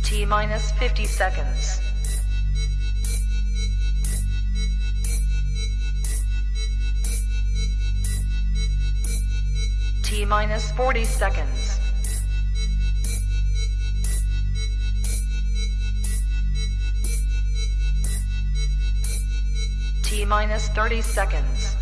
T minus 50 seconds. T minus 40 seconds. T minus 30 seconds.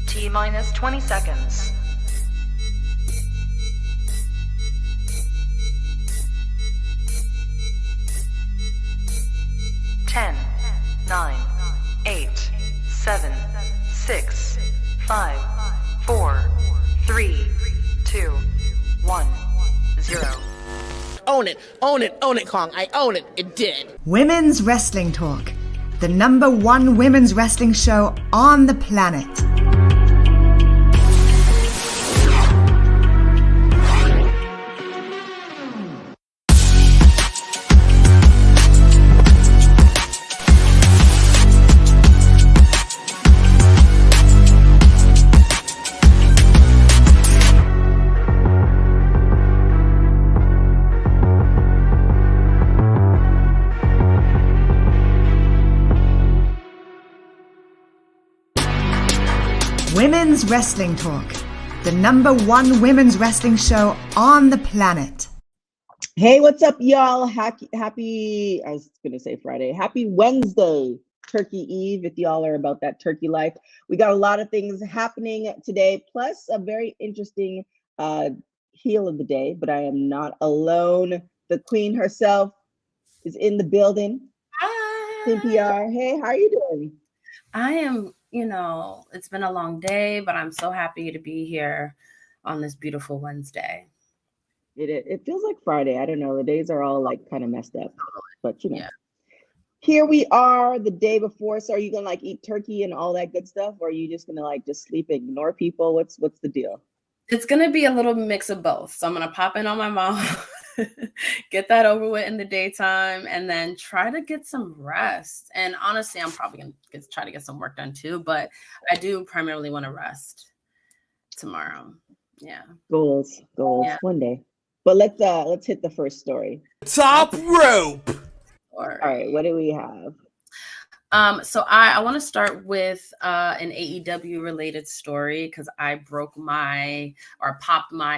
T minus 20 seconds. Ten, 9, 8, 7, 6, 5, 4, 3, 2, 1, 0. Own it, own it, own it, Kong. I own it. It did. Women's Wrestling Talk, the #1 women's wrestling show on the planet. Women's Wrestling Talk, the #1 women's wrestling show on the planet. Hey, what's up, y'all? Happy, I was going to say Friday. Happy Wednesday, Turkey Eve, if y'all are about that turkey life. We got a lot of things happening today, plus a very interesting heel of the day, but I am not alone. The queen herself is in the building. Hi. Queen PR. Hey, how are you doing? I am, it's been a long day, but I'm so happy to be here on this beautiful Wednesday. It feels like Friday. I don't know. The days are all like kind of messed up, but Yeah. Here we are the day before. So are you gonna like eat turkey and all that good stuff, or are you just gonna like just sleep and ignore people? What's the deal? It's gonna be a little mix of both. So I'm gonna pop in on my mom, get that over with in the daytime, and then try to get some rest. And honestly, I'm probably gonna try to get some work done too, but I do primarily want to rest tomorrow. Yeah. Goals, Yeah. one day. But let's hit the first story. Top rope. All right, what do we have? So I want to start with an AEW related story because I popped my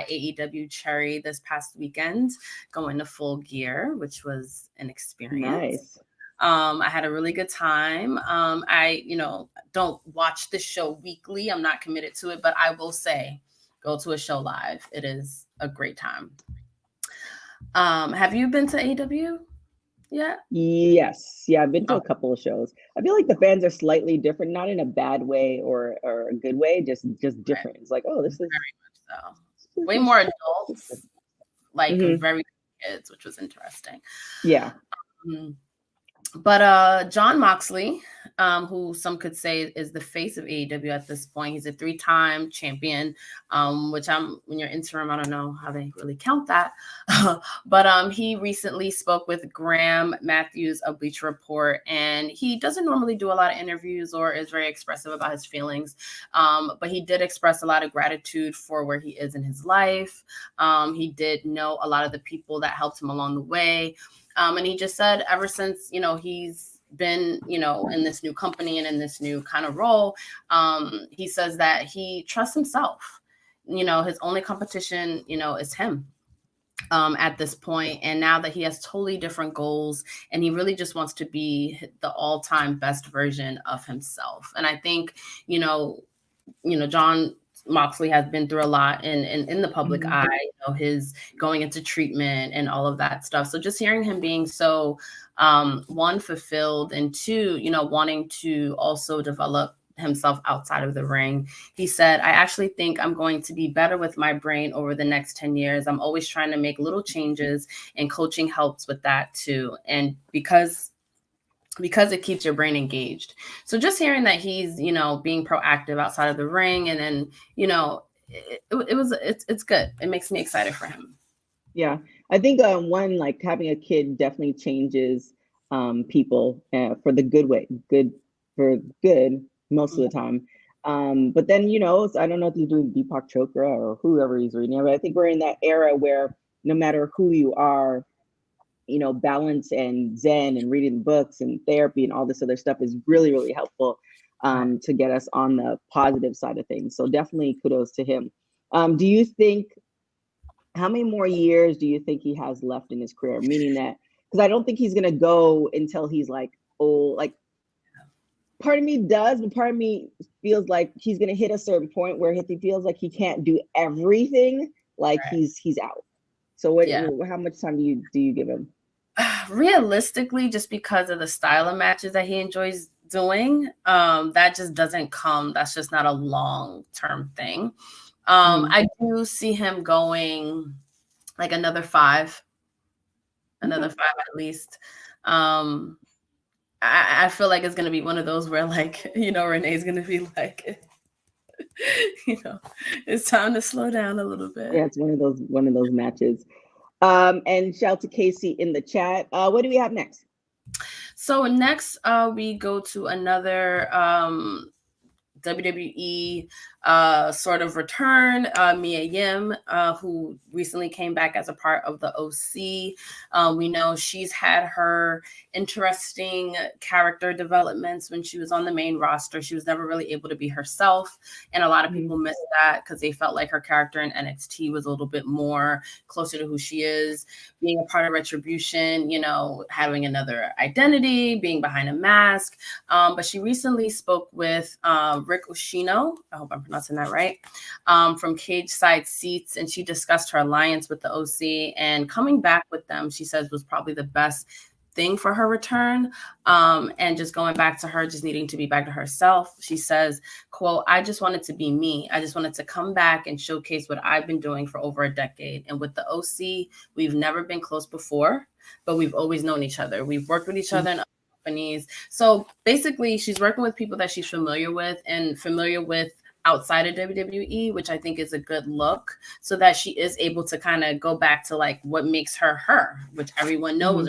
AEW cherry this past weekend, going to Full Gear, which was an experience. Nice. I had a really good time. I don't watch the show weekly. I'm not committed to it, but I will say, go to a show live. It is a great time. Have you been to AEW? Yeah. Yes. Yeah, I've been to a couple of shows. I feel like the fans are slightly different, not in a bad way or a good way, just different. It's like, oh, this is very much so. Way more adults, like very kids, which was interesting. Yeah. But Jon Moxley, who some could say is the face of AEW at this point, he's a 3-time champion, which when you're interim, I don't know how they really count that. But he recently spoke with Graham Matthews of Bleacher Report, and he doesn't normally do a lot of interviews or is very expressive about his feelings. But he did express a lot of gratitude for where he is in his life. He did know a lot of the people that helped him along the way. And he just said ever since, he's been, in this new company and in this new kind of role, he says that he trusts himself. His only competition, is him at this point. And now that he has totally different goals and he really just wants to be the all-time best version of himself. And I think, Jon Moxley has been through a lot in the public eye, his going into treatment and all of that stuff. So just hearing him being so, one, fulfilled, and two, wanting to also develop himself outside of the ring. He said, I actually think I'm going to be better with my brain over the next 10 years. I'm always trying to make little changes, and coaching helps with that too. And because it keeps your brain engaged. So just hearing that he's, being proactive outside of the ring, and then, it's good. It makes me excited for him. Yeah. I think one, like having a kid definitely changes people for the good way, good most of the time. But then, I don't know if he's doing Deepak Chopra or whoever he's reading, but I think we're in that era where no matter who you are, balance and Zen and reading books and therapy and all this other stuff is really, really helpful to get us on the positive side of things. So definitely kudos to him. Do you think, how many more years do you think he has left in his career? Meaning that, because I don't think he's going to go until he's like old. Like, part of me does, but part of me feels like he's going to hit a certain point where if he feels like he can't do everything, like he's out. So how much time do you give him? Realistically, just because of the style of matches that he enjoys doing, that just doesn't come. That's just not a long-term thing. I do see him going like another 5 at least. I feel like it's going to be one of those where, like, Renee's going to be like, it's time to slow down a little bit. Yeah, it's one of those matches. And shout out to Casey in the chat. What do we have next? So next, we go to another WWE sort of return, Mia Yim, who recently came back as a part of the OC. We know she's had her interesting character developments when she was on the main roster. She was never really able to be herself, and a lot of people missed that because they felt like her character in NXT was a little bit more closer to who she is, being a part of Retribution, having another identity, being behind a mask. But she recently spoke with Rick Ushino, I hope I'm pronouncing that right, from Cage Side Seats, and she discussed her alliance with the OC, and coming back with them, she says, was probably the best thing for her return, and just going back to her just needing to be back to herself. She says, quote, "I just wanted to be me. I just wanted to come back and showcase what I've been doing for over a decade. And with the OC, we've never been close before, but we've always known each other. We've worked with each other in other companies." So basically, she's working with people that she's familiar with outside of WWE, which I think is a good look, so that she is able to kind of go back to like what makes her her, which everyone knows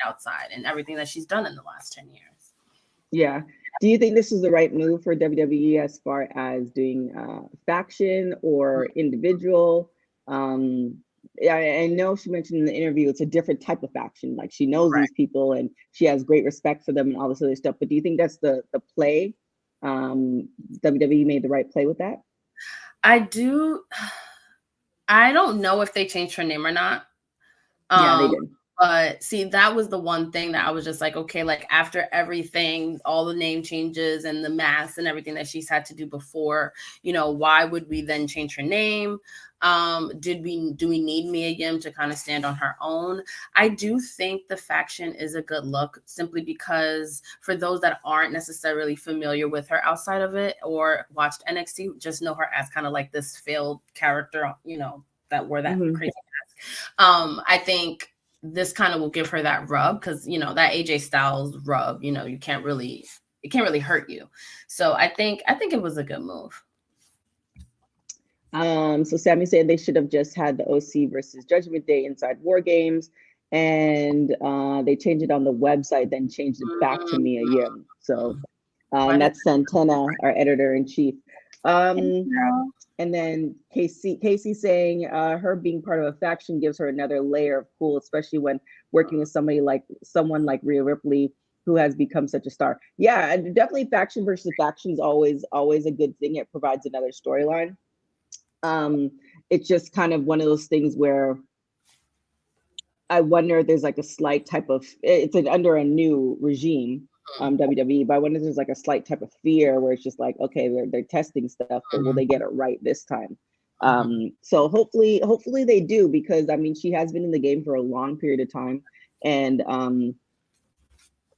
outside, and everything that she's done in the last 10 years. Yeah. Do you think this is the right move for WWE as far as doing faction or individual? I know she mentioned in the interview it's a different type of faction. Like, she knows these people and she has great respect for them and all this other stuff. But do you think that's the play? WWE made the right play with that? I do. I don't know if they changed her name or not. Yeah, they did. But see, that was the one thing that I was just like, okay, like after everything, all the name changes and the masks and everything that she's had to do before, why would we then change her name? Do we need Mia Yim to kind of stand on her own? I do think the faction is a good look, simply because for those that aren't necessarily familiar with her outside of it or watched NXT, just know her as kind of like this failed character, that wore that crazy mask. I think this kind of will give her that rub, because that AJ Styles rub, it can't really hurt you. So I think it was a good move. So Sammy said they should have just had the OC versus Judgment Day inside War Games, and they changed it on the website, then changed it back to Mia Yim. So that's Santana, our editor in chief. And then Casey saying her being part of a faction gives her another layer of cool, especially when working with someone like Rhea Ripley, who has become such a star. Yeah, definitely faction versus faction is always a good thing. It provides another storyline. It's just kind of one of those things where I wonder if there's like a slight type of, it's under a new regime, WWE, but I wonder if there's like a slight type of fear where it's just like, okay, they're testing stuff, but will they get it right this time? So hopefully they do, because I mean, she has been in the game for a long period of time, and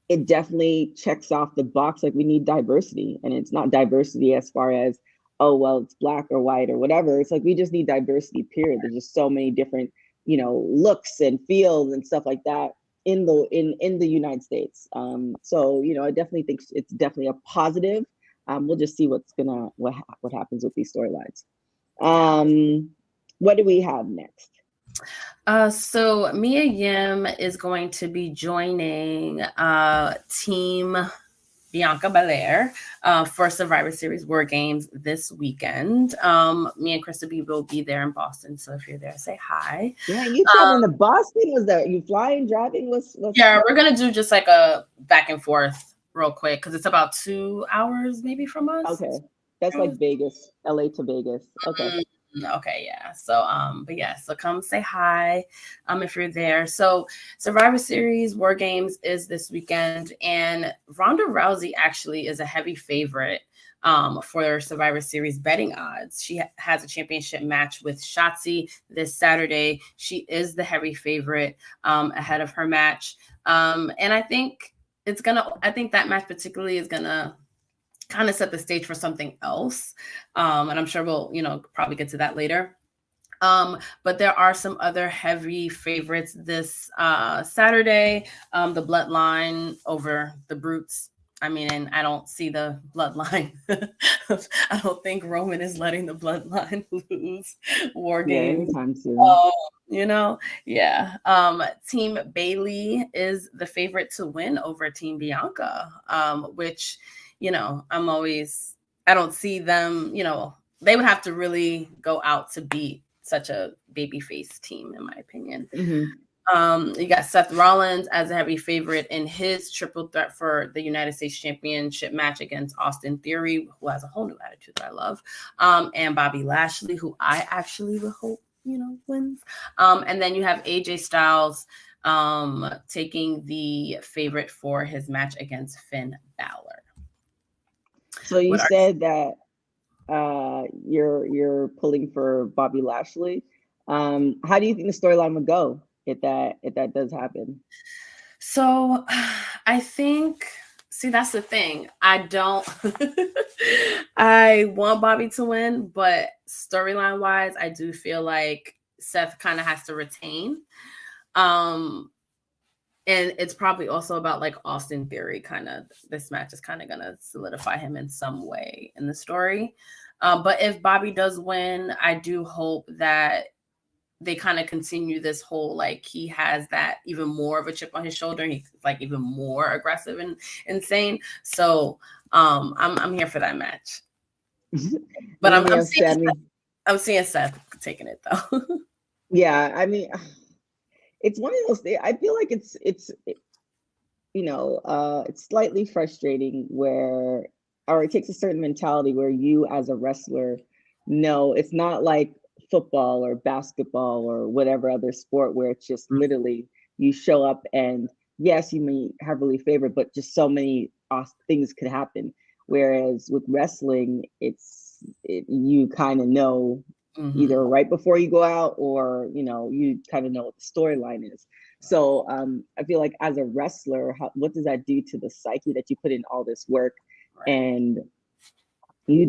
it definitely checks off the box. Like, we need diversity, and it's not diversity as far as, oh, well, it's black or white or whatever. It's like, we just need diversity, period. There's just so many different, looks and feels and stuff like that in the United States. So, I definitely think it's definitely a positive. We'll just see what happens with these storylines. What do we have next? So Mia Yim is going to be joining Team Bianca Belair for Survivor Series War Games this weekend. Me and Krista B will be there in Boston, so if you're there, say hi. Yeah, you traveling to Boston? Was that you flying, driving? What's Yeah, we're gonna do just like a back and forth real quick because it's about 2 hours maybe from us. Okay, that's like Vegas, LA to Vegas. Okay. Okay, yeah. So but yeah, so come say hi if you're there. So Survivor Series War Games is this weekend, and Ronda Rousey actually is a heavy favorite for Survivor Series betting odds. She has a championship match with Shotzi this Saturday. She is the heavy favorite ahead of her match. And I think that match particularly is gonna kind of set the stage for something else. And I'm sure we'll, probably get to that later. But there are some other heavy favorites this Saturday. The Bloodline over the Brutes. I mean, and I don't see the Bloodline. I don't think Roman is letting the Bloodline lose War Games. Anytime soon. Team Bailey is the favorite to win over Team Bianca, which, I don't see them, they would have to really go out to beat such a babyface team, in my opinion. You got Seth Rollins as a heavy favorite in his triple threat for the United States Championship match against Austin Theory, who has a whole new attitude that I love, and Bobby Lashley, who I actually would hope, wins. And then you have AJ Styles taking the favorite for his match against Finn Balor. So you said that you're pulling for Bobby Lashley. How do you think the storyline would go if that does happen? So I think, that's the thing. I want Bobby to win, but storyline wise, I do feel like Seth kind of has to retain. And it's probably also about like Austin Theory this match is kind of going to solidify him in some way in the story. But if Bobby does win, I do hope that they kind of continue this whole, like, he has that even more of a chip on his shoulder. He's like even more aggressive and insane. So I'm here for that match. But I'm seeing Seth taking it though. Yeah, I mean, it's one of those things. I feel like it's slightly frustrating or it takes a certain mentality where you as a wrestler know it's not like football or basketball or whatever other sport where it's just literally you show up and yes, you may heavily favorite, but just so many things could happen. Whereas with wrestling, you kind of know either right before you go out or, you kind of know what the storyline is. So I feel like as a wrestler, what does that do to the psyche that you put in all this work? Right. And you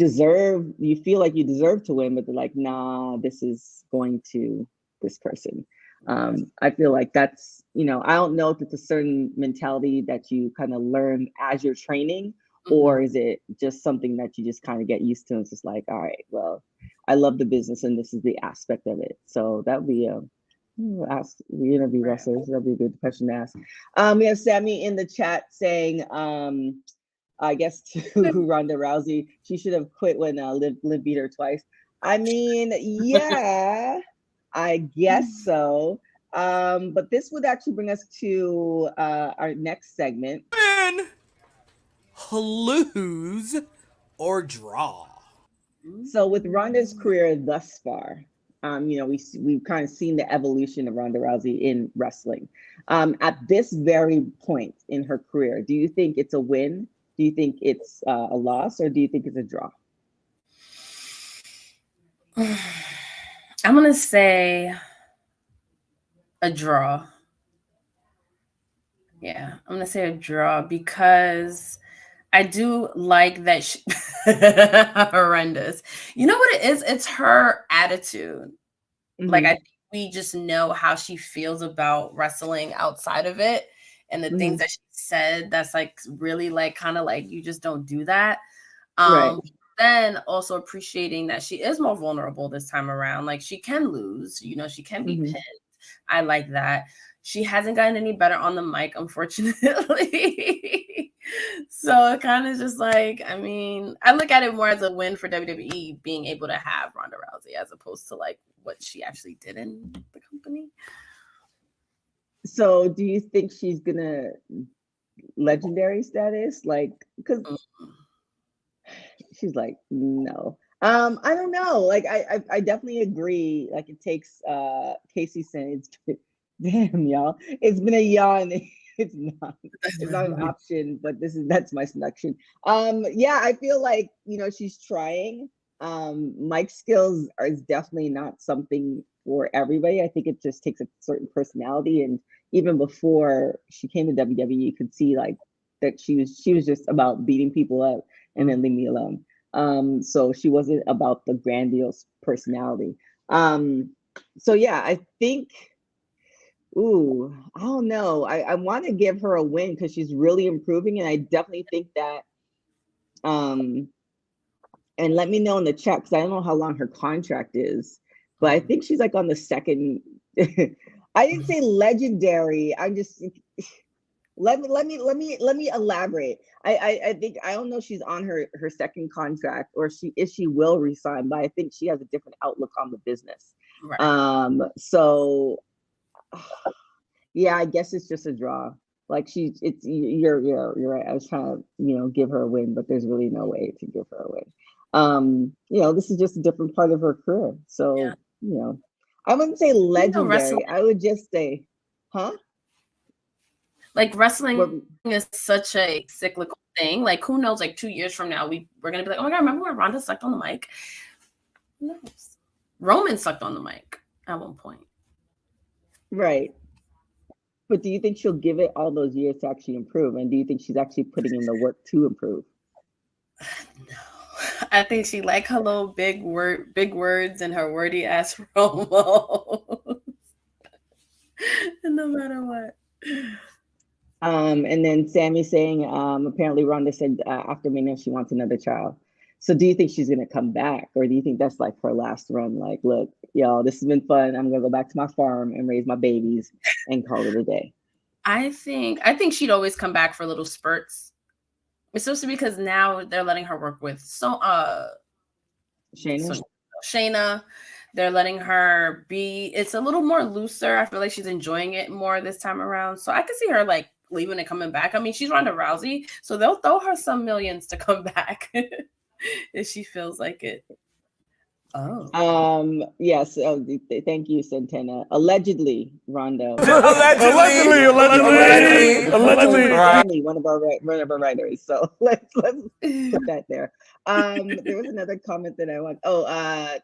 feel like you deserve to win, but they're like, nah, this is going to this person. I feel like that's, I don't know if it's a certain mentality that you kind of learn as you're training, or is it just something that you just kind of get used to? And it's just like, all right, well, I love the business and this is the aspect of it. So that would be we interview wrestlers. That'd be a good question to ask. We have Sammy in the chat saying, I guess to Ronda Rousey, she should have quit when Liv beat her twice. I mean, yeah, I guess so. But this would actually bring us to our next segment. Win, lose, or draw. So with Ronda's career thus far, we've kind of seen the evolution of Ronda Rousey in wrestling. At this very point in her career, do you think it's a win? Do you think it's a loss, or do you think it's a draw? I'm going to say a draw. Yeah, I'm going to say a draw because I do like that she horrendous. You know what it is? It's her attitude. Like, I think we just know how she feels about wrestling outside of it. And the things that she said, that's like really like kind of like you just don't do that. Right. Then also appreciating that she is more vulnerable this time around. Like, she can lose, she can be pinned. I like that. She hasn't gotten any better on the mic, unfortunately. So it kind of just like, I mean, I look at it more as a win for WWE being able to have Ronda Rousey as opposed to like what she actually did in the company. So do you think she's gonna legendary status? Like, because she's like, no. I don't know. Like, I definitely agree. Like, it takes Casey saying, damn, y'all, it's been a yawn. It's not an option, but that's my selection. Yeah, I feel like, you know, she's trying. Mic skills is definitely not something for everybody. I think it just takes a certain personality, and even before she came to WWE, you could see like that she was just about beating people up and then leave me alone. So she wasn't about the grandiose personality. So yeah, I think, I don't know. I want to give her a win because she's really improving, and I definitely think that, and let me know in the chat because I don't know how long her contract is, but I think she's like on the second. I didn't say legendary. I'm just let me elaborate. I think, I don't know if she's on her second contract or if she will resign, but I think she has a different outlook on the business. Right. So yeah, I guess it's just a draw. Like you're right. I was trying to, you know, give her a win, but there's really no way to give her a win. You know, this is just a different part of her career. So, Yeah. you know, I wouldn't say legendary. Wrestling, I would just say, like wrestling is such a cyclical thing. Like, who knows, like 2 years from now, we're gonna be like, oh my God, remember when Ronda sucked on the mic? Who knows? Roman sucked on the mic at one point. Right. But do you think she'll give it all those years to actually improve? And do you think she's actually putting in the work to improve? No. I think she like her little big words and her wordy ass promos. No matter what. And then Sammy saying, apparently Ronda said after Mania she wants another child. So do you think she's gonna come back, or do you think that's like her last run? Like, look, y'all, this has been fun. I'm gonna go back to my farm and raise my babies and call it a day. I think she'd always come back for little spurts, especially because now they're letting her work with Shayna. They're letting her be. It's a little more looser. I feel like she's enjoying it more this time around. So I could see her like leaving and coming back. I mean, she's Ronda Rousey, so they'll throw her some millions to come back if she feels like it. Oh. Yes. Oh, thank you, Santana. Allegedly, Ronda. Allegedly. One of our writers. So let's put that there. There was another comment that I want.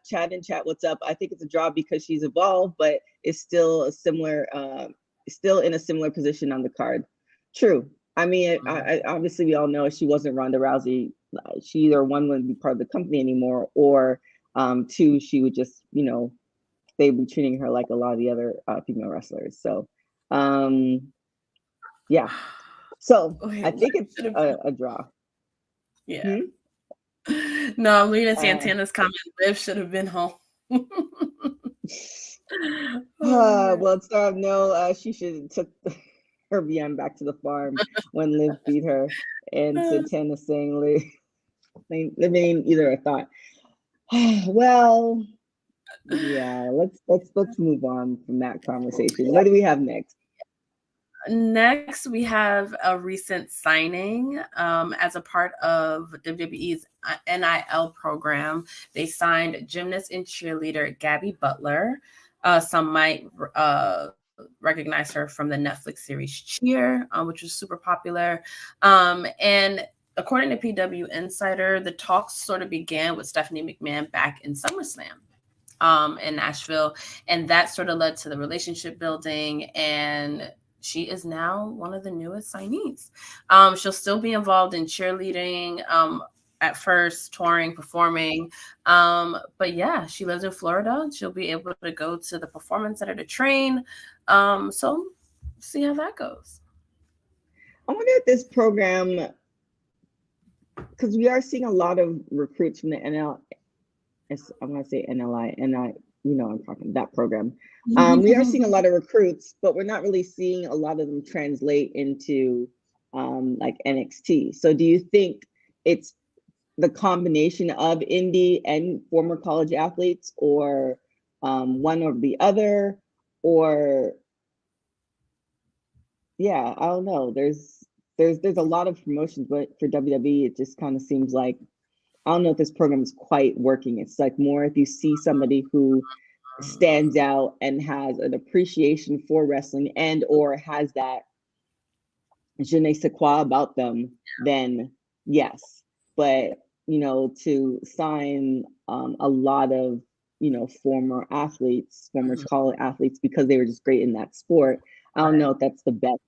Chad in chat, what's up? I think it's a draw because she's evolved, but it's still still in a similar position on the card. True. I mean, I obviously we all know if she wasn't Ronda Rousey, she either one wouldn't be part of the company anymore, or two, she would just, you know, they'd be treating her like a lot of the other female wrestlers. So, yeah. So I think it's a draw. Yeah. No, I'm reading Santana's comment. Liv should have been home. Well, she should have took her VM back to the farm when Liv beat her, and Santana saying Liv ain't either a thought. Well, yeah, let's move on from that conversation. What do we have next? Next, we have a recent signing as a part of WWE's NIL program. They signed gymnast and cheerleader Gabby Butler. Some might recognize her from the Netflix series Cheer, which was super popular. And according to PW Insider, the talks sort of began with Stephanie McMahon back in SummerSlam in Nashville. And that sort of led to the relationship building, and she is now one of the newest signees. She'll still be involved in cheerleading at first, touring, performing. But yeah, she lives in Florida. She'll be able to go to the Performance Center to train. So see how that goes. I wonder if this program, because we are seeing a lot of recruits from the NL, I'm going to say NLI, I'm talking that program. We are seeing a lot of recruits, but we're not really seeing a lot of them translate into like NXT. So do you think it's the combination of indie and former college athletes, or one or the other, or yeah, I don't know. There's a lot of promotions, but for WWE, it just kind of seems like I don't know if this program is quite working. It's like more if you see somebody who stands out and has an appreciation for wrestling and or has that je ne sais quoi about them, then yes. But to sign a lot of former athletes, former college athletes, because they were just great in that sport, I don't know if that's the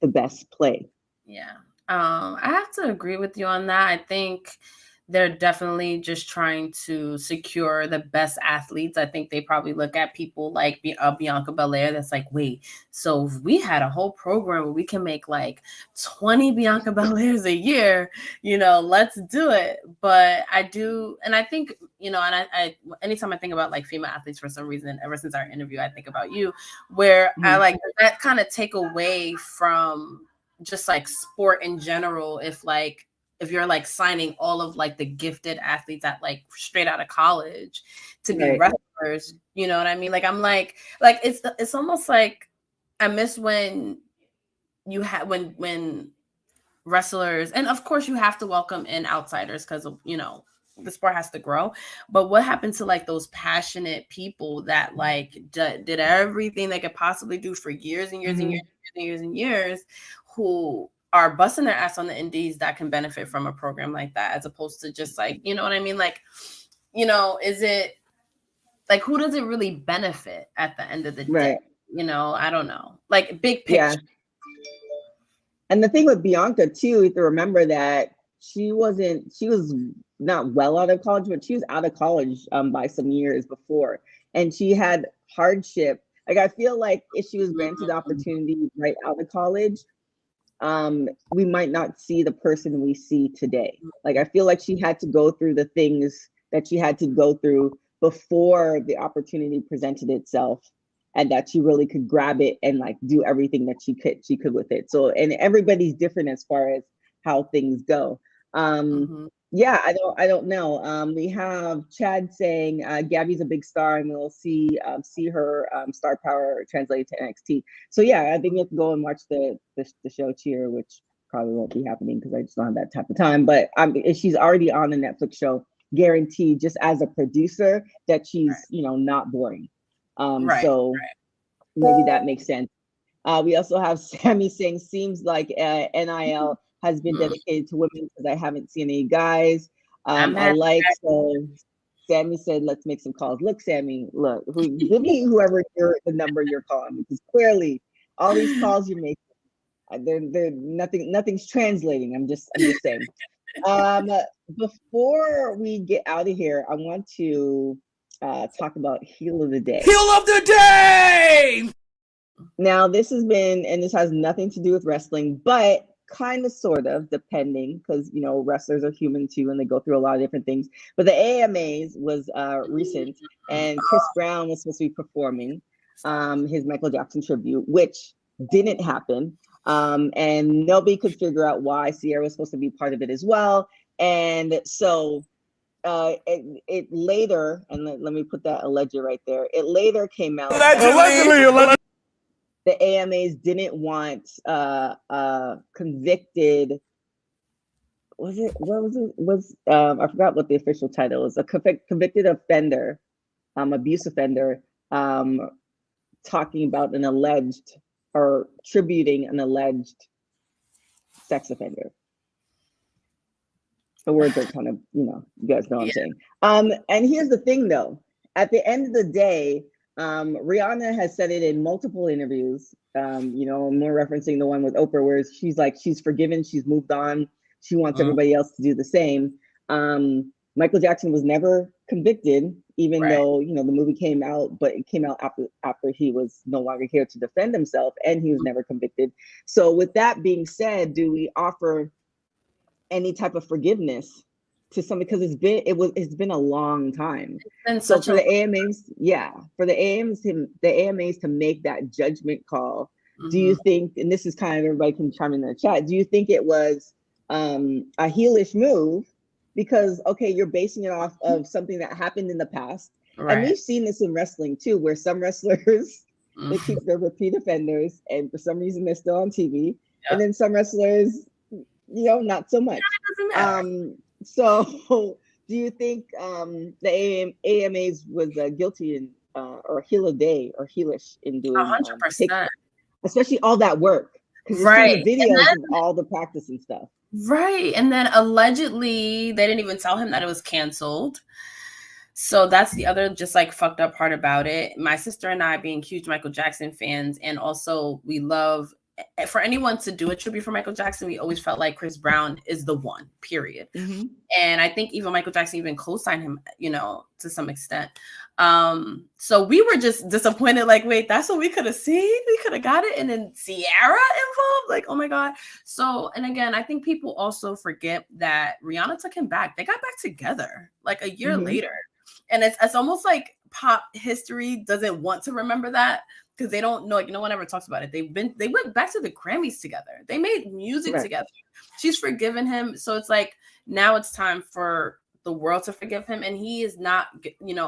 best play. Yeah. I have to agree with you on that. I think they're definitely just trying to secure the best athletes. I think they probably look at people like Bianca Belair. That's like, wait, so if we had a whole program where we can make like 20 Bianca Belairs a year, let's do it. But I do, and I think, and I anytime I think about like female athletes, for some reason, ever since our interview, I think about you, where I like that kind of take away from just like sport in general. If you're like signing all of like the gifted athletes at like straight out of college to be wrestlers, you know what I mean? Like I'm like it's almost like I miss when you had when wrestlers, and of course you have to welcome in outsiders because the sport has to grow. But what happened to like those passionate people that like did everything they could possibly do for years and years and years and years and years, who are busting their ass on the indies that can benefit from a program like that, as opposed to just like, you know what I mean? Like, is it like, who does it really benefit at the end of the day? I don't know. Like big picture. Yeah. And the thing with Bianca too, you have to remember that she was not well out of college, but she was out of college by some years before. And she had hardship. Like, I feel like if she was granted the opportunity right out of college, we might not see the person we see today. Like, I feel like she had to go through the things that she had to go through before the opportunity presented itself, and that she really could grab it and like do everything that she could with it. So, and everybody's different as far as how things go. Yeah, I don't know. We have Chad saying Gabby's a big star, and we'll see her star power translated to NXT. So yeah, I think you have to go and watch the show Cheer, which probably won't be happening because I just don't have that type of time. But she's already on a Netflix show, guaranteed, just as a producer, that she's not boring. So maybe that makes sense. We also have Sammy saying, seems like NIL has been dedicated to women because I haven't seen any guys. So Sammy said, let's make some calls. Look, Sammy, look, give me the number you're calling, because clearly all these calls you're making, they're nothing's translating. I'm just saying. Before we get out of here, I want to talk about Heel of the Day. Heel of the Day! Now, this has nothing to do with wrestling, but kind of, sort of, depending, because wrestlers are human too, and they go through a lot of different things. But the AMAs was recent, and Chris Brown was supposed to be performing his Michael Jackson tribute, which didn't happen, and nobody could figure out why. Sierra was supposed to be part of it as well, and so it later, and let me put that alleged right there. It later came out. Allegedly. The AMAs didn't want convicted. I forgot what the official title is. A convicted offender, abuse offender, talking about an alleged, or tributing an alleged sex offender. The words are kind of, you guys know what I'm saying. And here's the thing, though. At the end of the day, Rihanna has said it in multiple interviews, more referencing the one with Oprah, where she's like, she's forgiven, she's moved on, she wants everybody else to do the same. Michael Jackson was never convicted, even though, the movie came out, but it came out after he was no longer here to defend himself, and he was never convicted. So with that being said, do we offer any type of forgiveness to something, because it's been a long time. And So such for the AMAs, for the AMAs to make that judgment call, do you think, and this is kind of, everybody can chime in the chat, do you think it was a heelish move? Because, okay, you're basing it off of something that happened in the past. right. And we've seen this in wrestling too, where some wrestlers, they keep their repeat offenders, and for some reason they're still on TV. And then some wrestlers, not so much. So do you think the AMAs was guilty in or heel a day or heelish in doing 100%. especially all that work? Because you're seeing the videos of all the practice and stuff. Right. And then allegedly they didn't even tell him that it was canceled. So that's the other just like fucked up part about it. My sister and I, being huge Michael Jackson fans, and also we love, for anyone to do a tribute for Michael Jackson, we always felt like Chris Brown is the one, period. And I think even Michael Jackson even co-signed him, to some extent. So we were just disappointed, like, wait, that's what we could have seen? We could have got it. And then Ciara involved, like, oh my God. So, and again, I think people also forget that Rihanna took him back. They got back together like a year later. And it's almost like pop history doesn't want to remember that, because they don't know, like, no one ever talks about it. They went back to the Grammys together. They made music together. She's forgiven him. So it's like, now it's time for the world to forgive him. And he is not,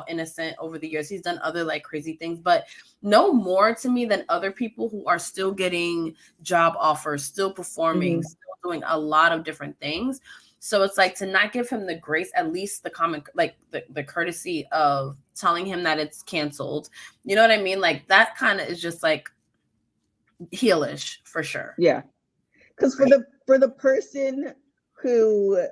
innocent over the years. He's done other like crazy things, but no more to me than other people who are still getting job offers, still performing, still doing a lot of different things. So it's like, to not give him the grace, at least the common, like the courtesy of telling him that it's canceled. You know what I mean? Like, that kind of is just like heelish for sure. Yeah. Because for the person who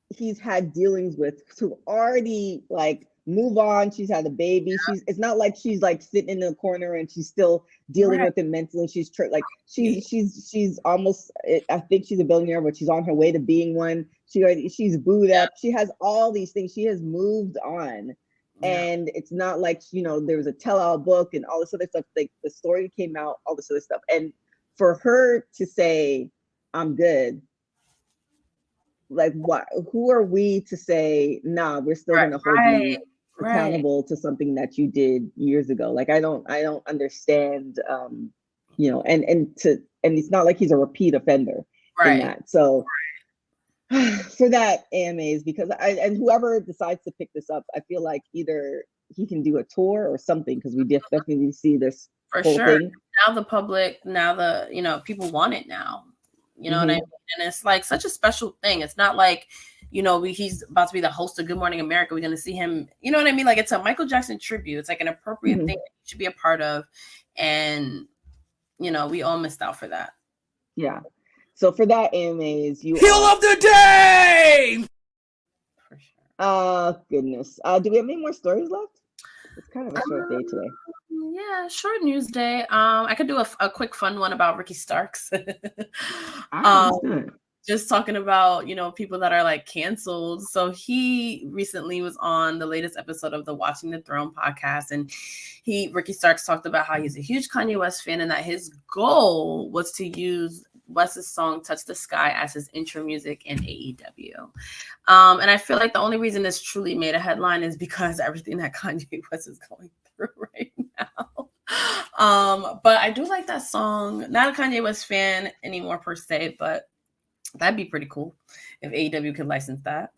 he's had dealings with, to already like move on, she's had a baby, it's not like she's like sitting in the corner and she's still dealing with it mentally. She's almost, I think she's a billionaire, but she's on her way to being one. She's booed up, she has all these things, she has moved on. And it's not like, there was a tell-all book and all this other stuff, like the story came out, all this other stuff. And for her to say, I'm good, like, what? Who are we to say, nah, we're still going to hold you accountable to something that you did years ago? Like, I don't understand, and it's not like he's a repeat offender in that. So for that, AMAs, because and whoever decides to pick this up, I feel like either he can do a tour or something, because we definitely see this for whole sure thing. Now the public, now the people want it now. You know what I mean? And it's like such a special thing. It's not like, he's about to be the host of Good Morning America. We're going to see him. You know what I mean? Like, it's a Michael Jackson tribute. It's like an appropriate thing that you should be a part of. And, we all missed out for that. Yeah. So for that, AMAs, you Heel of the day! For sure. Goodness. Do we have any more stories left? It's kind of a short day today. Yeah, short news day. I could do a quick fun one about Ricky Starks. Just talking about, people that are like canceled. So he recently was on the latest episode of the Watching the Throne podcast, and Ricky Starks talked about how he's a huge Kanye West fan and that his goal was to use West's song Touch the Sky as his intro music in AEW. And I feel like the only reason this truly made a headline is because everything that Kanye West is going through right now. But I do like that song. Not a Kanye West fan anymore per se, but that'd be pretty cool if AEW could license that.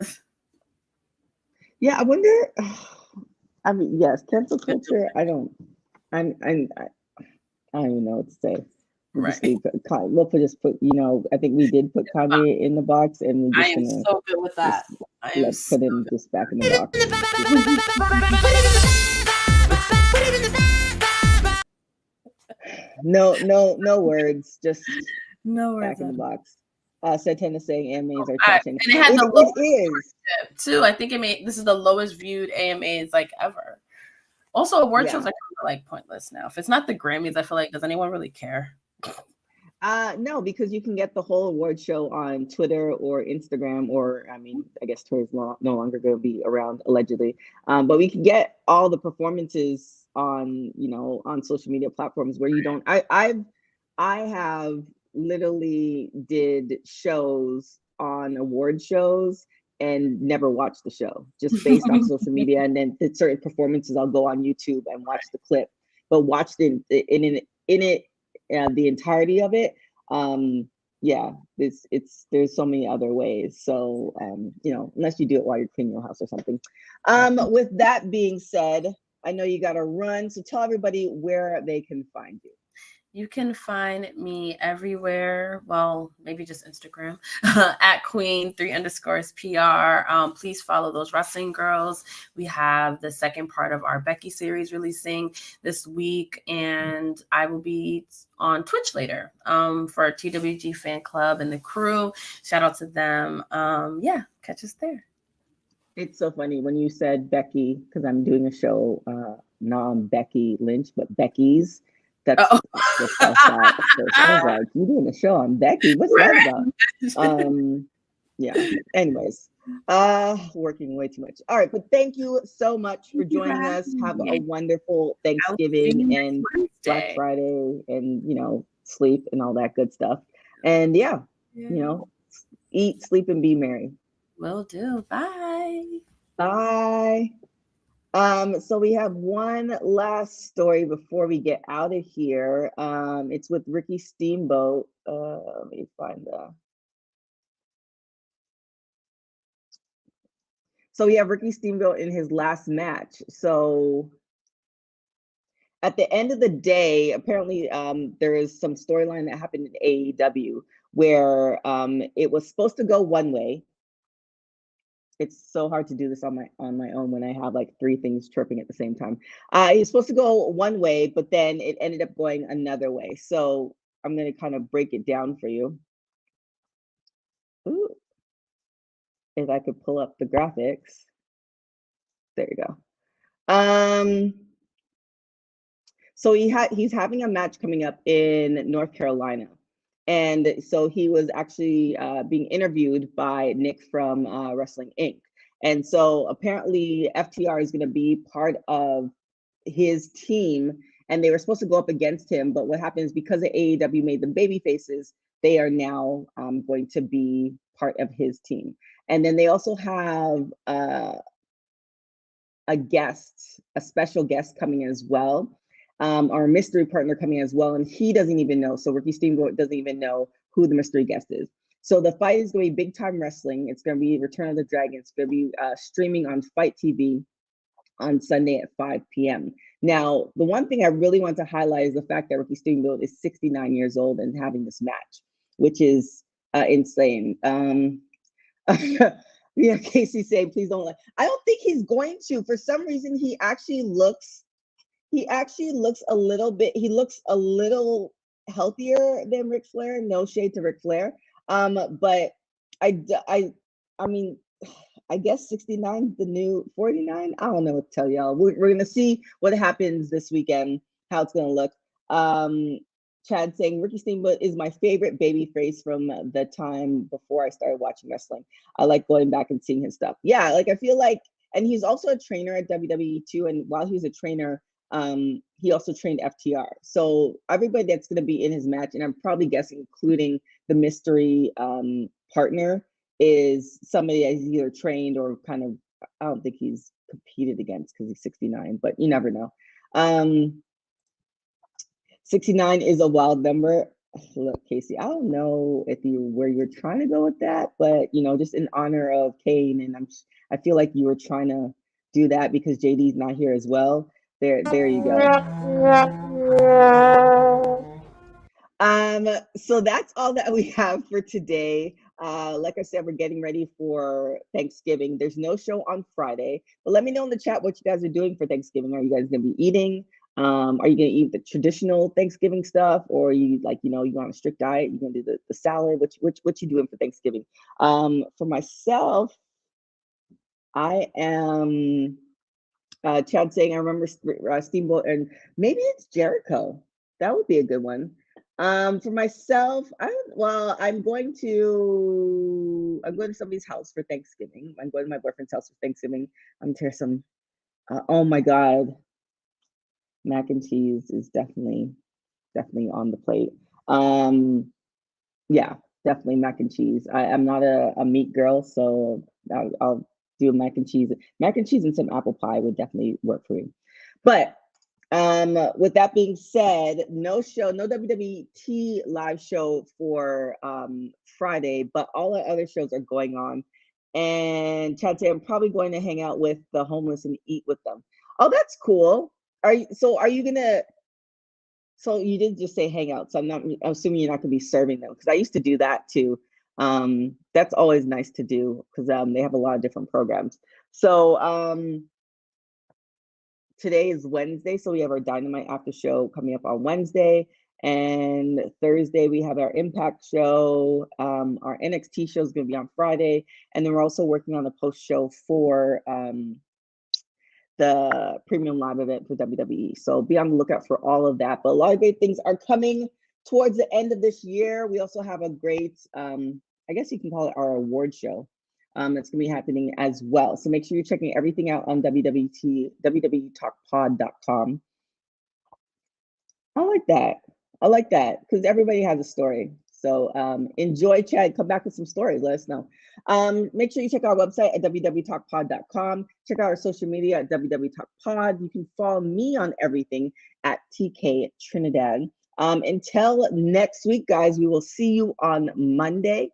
Yeah, I wonder. I mean, yes, cancel culture. I don't even know what to say. We'll just put, I think we did put Kanye in the box, and we're just gonna. So good with that. Let's put him just back in the box. No words, just no words back in the box. Santana saying AMAs are touching. And it had the lowest too. I think this is the lowest viewed AMAs like ever. Also, award shows are kind of like pointless now. If it's not the Grammys, I feel like, does anyone really care? No, because you can get the whole award show on Twitter or Instagram, or I guess Twitter's no longer going to be around, allegedly. But we can get all the performances on social media platforms where you don't. I have literally did shows on award shows and never watch the show, just based on social media. And then the certain performances, I'll go on YouTube and watch the clip, but watch the entirety of it. Yeah, there's so many other ways. So you know, unless you do it while you're cleaning your house or something. With that being said, I know you got to run, so tell everybody where they can find you. You can find me everywhere. Well, maybe just Instagram at Queen3_PR. Please follow those wrestling girls. We have the second part of our Becky series releasing this week, and I will be on Twitch later for TWG Fan Club and the crew. Shout out to them. Yeah, catch us there. It's so funny when you said Becky, because I'm doing a show, not Becky Lynch, but Becky's. That's just I thought first. I was like, you doing a show on Becky? What's that about? Yeah. Anyways, working way too much. All right, but thank you so much for joining us. Have a wonderful Thanksgiving and Black Friday, and you know, sleep and all that good stuff. And yeah, you know, eat, sleep, and be merry. Will do. Bye. Bye. So we have one last story before we get out of here. It's with Ricky Steamboat. Let me find the. So we have Ricky Steamboat in his last match. So at the end of the day, apparently there is some storyline that happened in AEW where it was supposed to go one way. It's so hard to do this on my own when I have like 3 things chirping at the same time. It's supposed to go one way, but then it ended up going another way. So I'm going to kind of break it down for you. Ooh. If I could pull up the graphics. There you go. So he's having a match coming up in North Carolina. And so he was actually being interviewed by Nick from Wrestling Inc. And so apparently FTR is going to be part of his team, and they were supposed to go up against him. But what happens, because the AEW made them baby faces, they are now going to be part of his team. And then they also have a special guest coming in as well. Our mystery partner coming as well, and he doesn't even know. So Ricky Steamboat doesn't even know who the mystery guest is. So the fight is going to be big time wrestling. It's going to be Return of the Dragon. It's going to be streaming on Fight TV on Sunday at 5 p.m. Now, the one thing I really want to highlight is the fact that Ricky Steamboat is 69 years old and having this match, which is insane. Yeah, Casey saying, please don't. I don't think he's going to. For some reason, he actually looks a little bit, he looks a little healthier than Ric Flair. No shade to Ric Flair. But I mean, I guess 69 is the new 49. I don't know what to tell y'all. We're going to see what happens this weekend, how it's going to look. Chad saying, Ricky Steamboat is my favorite baby face from the time before I started watching wrestling. I like going back and seeing his stuff. Yeah, like I feel like, and he's also a trainer at WWE too. And while he was a trainer, he also trained FTR. So everybody that's going to be in his match, and I'm probably guessing including the mystery partner, is somebody that he's either trained or kind of, I don't think he's competed against because he's 69, but you never know. 69 is a wild number. Look, Casey, I don't know where you're trying to go with that, but you know, just in honor of Kane, and I feel like you were trying to do that because JD's not here as well. There you go. So that's all that we have for today. Like I said, we're getting ready for Thanksgiving. There's no show on Friday, but let me know in the chat what you guys are doing for Thanksgiving. Are you guys going to be eating? Are you going to eat the traditional Thanksgiving stuff, or are you like, you on a strict diet? You're going to do the salad? What you doing for Thanksgiving? For myself, I am Chad saying, I remember Steamboat, and maybe it's Jericho. That would be a good one. For myself, I'm going to somebody's house for Thanksgiving. I'm going to my boyfriend's house for Thanksgiving. I'm to some, oh my God, mac and cheese is definitely on the plate. Yeah, definitely mac and cheese. I'm not a meat girl, so I'll do mac and cheese. Mac and cheese and some apple pie would definitely work for me. But with that being said, no WWT live show for Friday, but all the other shows are going on. And Chad said, I'm probably going to hang out with the homeless and eat with them. Oh, that's cool. Are you gonna? So you did just say hang out. So I'm assuming you're not gonna be serving them, because I used to do that too. That's always nice to do, because they have a lot of different programs. So today is Wednesday, so we have our Dynamite after show coming up on Wednesday, and Thursday we have our Impact show. Our NXT show is going to be on Friday, and then we're also working on the post show for the premium live event for WWE. So be on the lookout for all of that. But a lot of great things are coming towards the end of this year. We also have a great, I guess you can call it our award show. That's going to be happening as well. So make sure you're checking everything out on www.talkpod.com. I like that because everybody has a story. So enjoy, Chad. Come back with some stories. Let us know. Make sure you check our website at www.talkpod.com. Check out our social media at www.talkpod. You can follow me on everything at TK Trinidad. Until next week, guys, we will see you on Monday.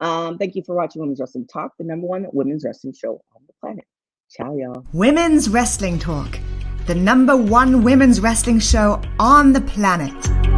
Thank you for watching Women's Wrestling Talk, the #1 women's wrestling show on the planet. Ciao, y'all. Women's Wrestling Talk, the #1 women's wrestling show on the planet.